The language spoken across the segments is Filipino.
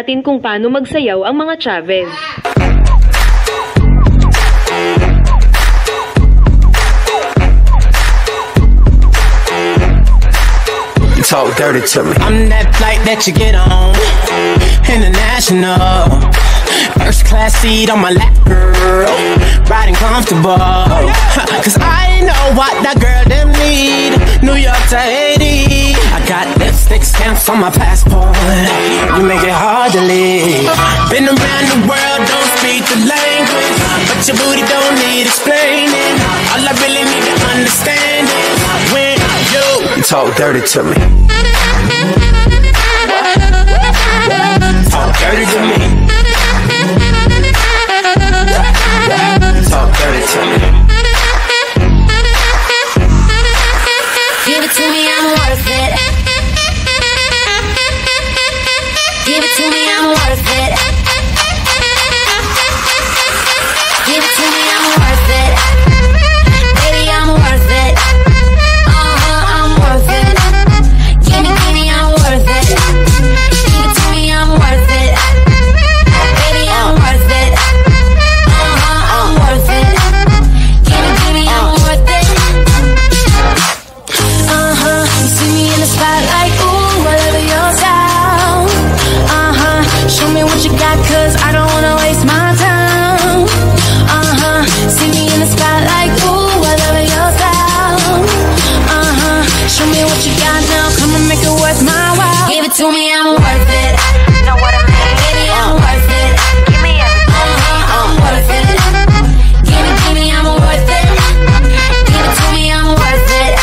natin kung paano magsayaw ang mga Chavez. Talk dirty to me. I'm that flight that you get on, international. First class seat on my lap, girl, riding comfortable. Cause I know what that girl them need. New York to Haiti, I got lipstick stamps on my passport. You make it hard to leave. Been around the world, don't speak the language, but your booty don't need explaining. All I really need to understand is when you talk dirty to me. Talk dirty to me. Talk dirty to me. Give it to me, I'm worth it. Give it to me, I'm worth it. Give it to me, I'm worth it. Baby, I'm worth it. I'm worth it. Give me, I'm worth it. Give it to me, I'm worth it. Baby, I'm worth it. I'm worth it. Give me, I'm worth it. You see me in the spotlight, ooh, whatever your style. Show me what you got, cause I don't wanna waste my time. See me in the spotlight, ooh, whatever your style. Show me what you got now, come and make it worth my while. Give it to me, I'm worth it. Know what I mean? Baby, I'm worth it. Give me everything. I'm worth it. Give me, I'm worth it. Give it to me, I'm worth it.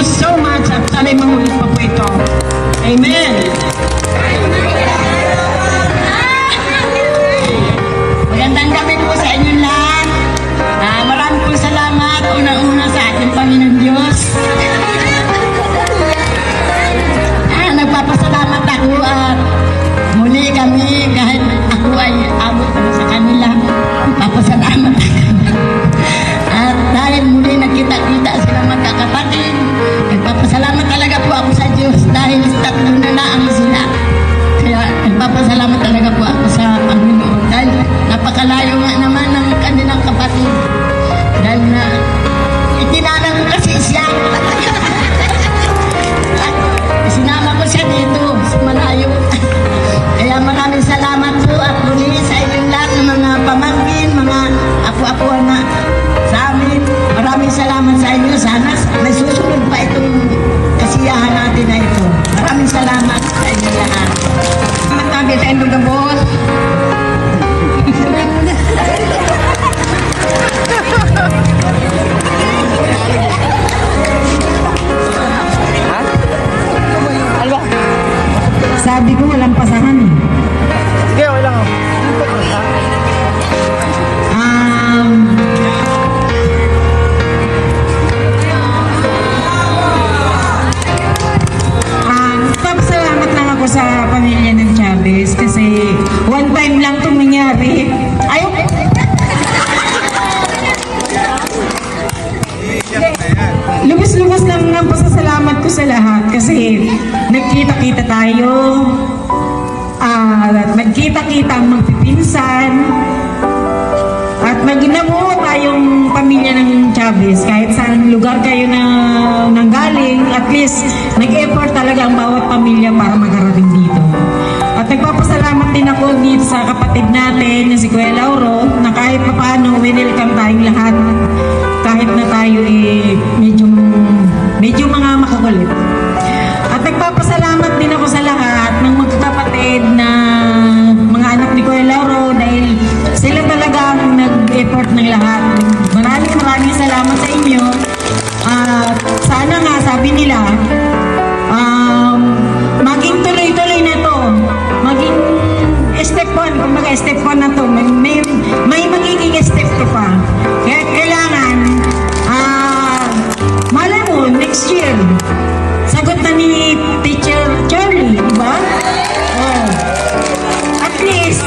you so much at sana'y mahulit pa po ito. Amen. Magandang gabi po sa inyong lahat. Maraming po salamat unang-una sa ating Panginoon Diyos. Nagpapasalamat ako at muli kami kahit ako ay abot sa kanila. Nagpapasalamat ako. At dahil muli nagkita-kita sila magkakapatid, nagpapasalamat talaga po ako sa Diyos dahil tatlo na lang sila. Kaya nagpapasalamat talaga po ako sa Panginoon dahil napakalayo nga naman ng kanilang kapatid. Dahil na itinanang ko kasi siya. Sinama ko siya dito sa malayo. Kaya maraming salamat po at muli sa inyong lahat ng mga pamangkin, mga apo-apo na sa amin. Maraming salamat sa inyo. Sana may susunod pa itong kasiyahan natin na ito. Maraming salamat sa inyong lahat. Matabi sa inyong gabot. Sabi ko walang pasahan eh. Sige, okay lang. Salamat lang ako sa pamilya ng Chavez kasi one time lang itong nangyari. Ayaw! Lubos-lubos lang ang pasasalamat ko sa lahat kasi nagkita-kita tayo, nagkita-kita ang magpipinsan, at maginabuo tayong pamilya ng Chavez. Kahit saan lugar kayo na nanggaling, at least nag-effort talaga ang bawat pamilya para makarating dito. At nagpapasalamat din ako dito sa kapatid natin na si Kuya Lauro na kahit paano welcome tayong lahat. Kahit na tayo medyo mga makukulit. At nagpapasalamat din ako sa lahat ng magkakapatid na mga anak ni Kuya Lauro dahil sila talaga ang nag-effort ng lahat. Maraming salamat sa inyo. At sana nga, sabi nila, maging tuloy-tuloy na to. Maging step 1, kumbaga step 1 na to. May magiging step 2 pa. Kaya kailangan, malay mo, next year, sagot na ni Teacher Charlie, di ba? Oh. At least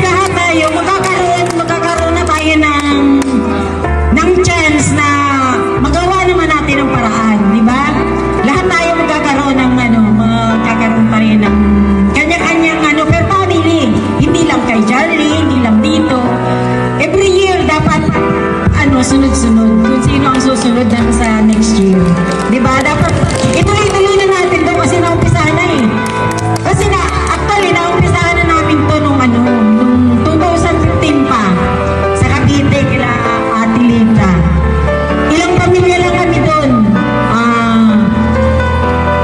lahat tayo, magkakaroon na tayo ng chance na magawa naman natin ang paraan, di ba? Lahat tayo magkakaroon tayo ng kanya-kanyang per family. Hindi lang kay Charlie, hindi lang dito. Every year, dapat sunod-sunod kung sino ang susunod na sa next year. Diba? Dapat ituloy-tuloy na natin to kasi naumpisahan na eh. Kasi actually, naumpisahan na namin to nung 2015 pa sa Cavite kila Ate Linda. Ilang pamilya lang kami doon.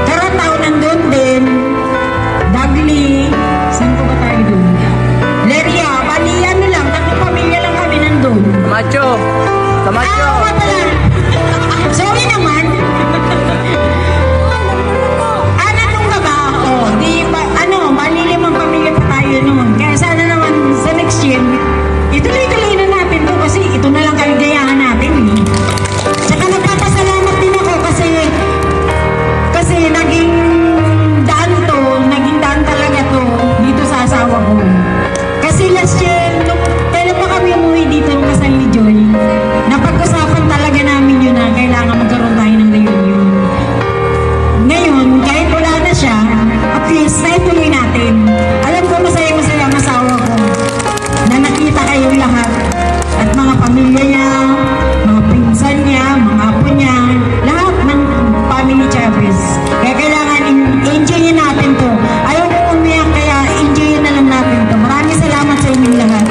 Karataw nandun din. Dagli. Saan ko ba tayo doon? Leria. Bali, lang. 3 pamilya lang kami nandun. Macho. Tamacho. Sorry naman. Nandun ka ba? Bali 5 pamilya pa tayo noon. Kaya sana naman sa next year, ituloy-tuloy na natin to kasi ito na lang kaligayahan natin eh. Saka nagpapasalamat din ako kasi naging daan talaga to dito sa asawa ko. Kasi last year, kailan pa kami umuwi dito ng kasal ni Joy, napag-usapan talaga namin yun na kailangan magkaroon tayo ng reunion. Ngayon, kahit wala na siya, at least naituloy natin. Alam ko masaya-masaya ang asawa ko na nakita kayong lahat at mga pamilya niya, mga pinsan niya, mga apo niya, lahat ng family Chavez. Kaya kailangan enjoyin natin to. Ayaw ko umiyak, kaya enjoyin na lang natin to. Maraming salamat sa inyong lahat.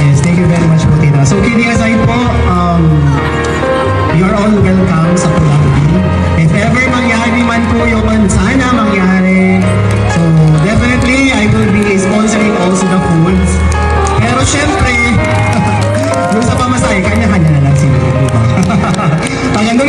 Yes, thank you very much po, Tita. So, kidding aside po, you're all welcome sa Pulangi. If ever mangyari man po yung sana mangyari, so definitely I will be sponsoring also the foods. Pero syempre, yung sa pamasahe, kanya-kanya na lang siguro. Pag andun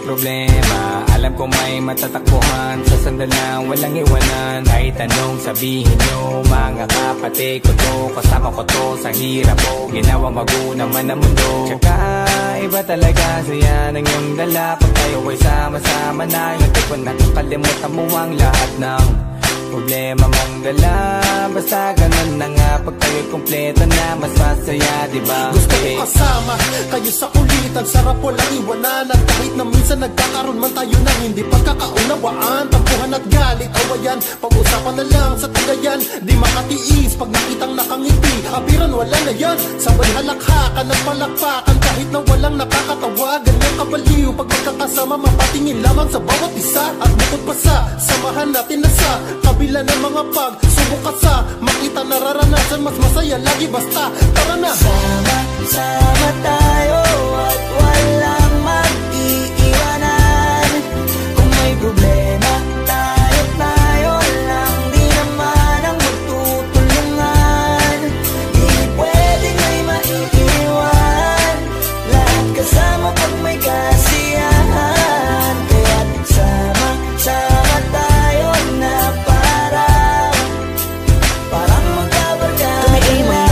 problema, alam ko may matatakbuhan. Sa sandal lang walang iwanan. Kahit anong sabihin nyo, mga kapatid ko to, kasama ko to sa hirap mo, ginawa magunang man ang mundo. Tsaka iba talaga saya ng iyong dala. Pag tayo ay sama-sama na, nagtipon na kalimutan mo ang lahat ng problema mong dala. Basta ganun na nga, pag tayo'y kumpleto na, mas masaya, diba? Gusto ko kasama kayo sa kulitan, sarap walang iwanan. At kahit na minsan nagkakaroon man tayo ng hindi pagkakaunawaan, tampuhan at galit, awayan, pag-usapan na lang sa tagayan. Di makatiis pag nakitang nakangiti, abiran wala na yan. Sabay halakhakan at palakpakan, kahit na walang nakakatawa. Ganyan kabaliw pag magkakasama, mapatingin lamang sa bawat isa. At bukod pa sa samahan natin na sa kabila ng mga pagsubok at sa makita nararanasan, mas masaya lagi basta tara na. Sama tayo at walang mag-iiwanan. Kung may problema, tayo lang, di naman ang magtutulungan. Di pwedeng may maiiwan, lahat kasama pag may kasiyahan. Kaya't sama tayo na parang magkabarkada na.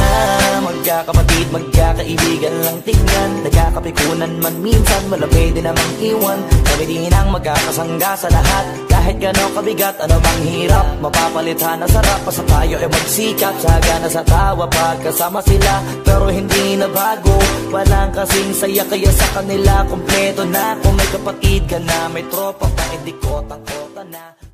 Magkakapatid, magkakaibigan lang tingnan, nagkakapikunan man minsan, wala pwede namang iwan. Kami din ang magkakasangga sa lahat, kahit gano'ng kabigat, ano mang hirap, mapapalitan na sarap. Basta tayo ay magsikap, sagana sa tawa pagkasama sila. Pero hindi na bago, walang kasing saya, kaya sa kanila kompleto na. Kung may kapatid ka na, may tropa pa, hindi kotang-kota na.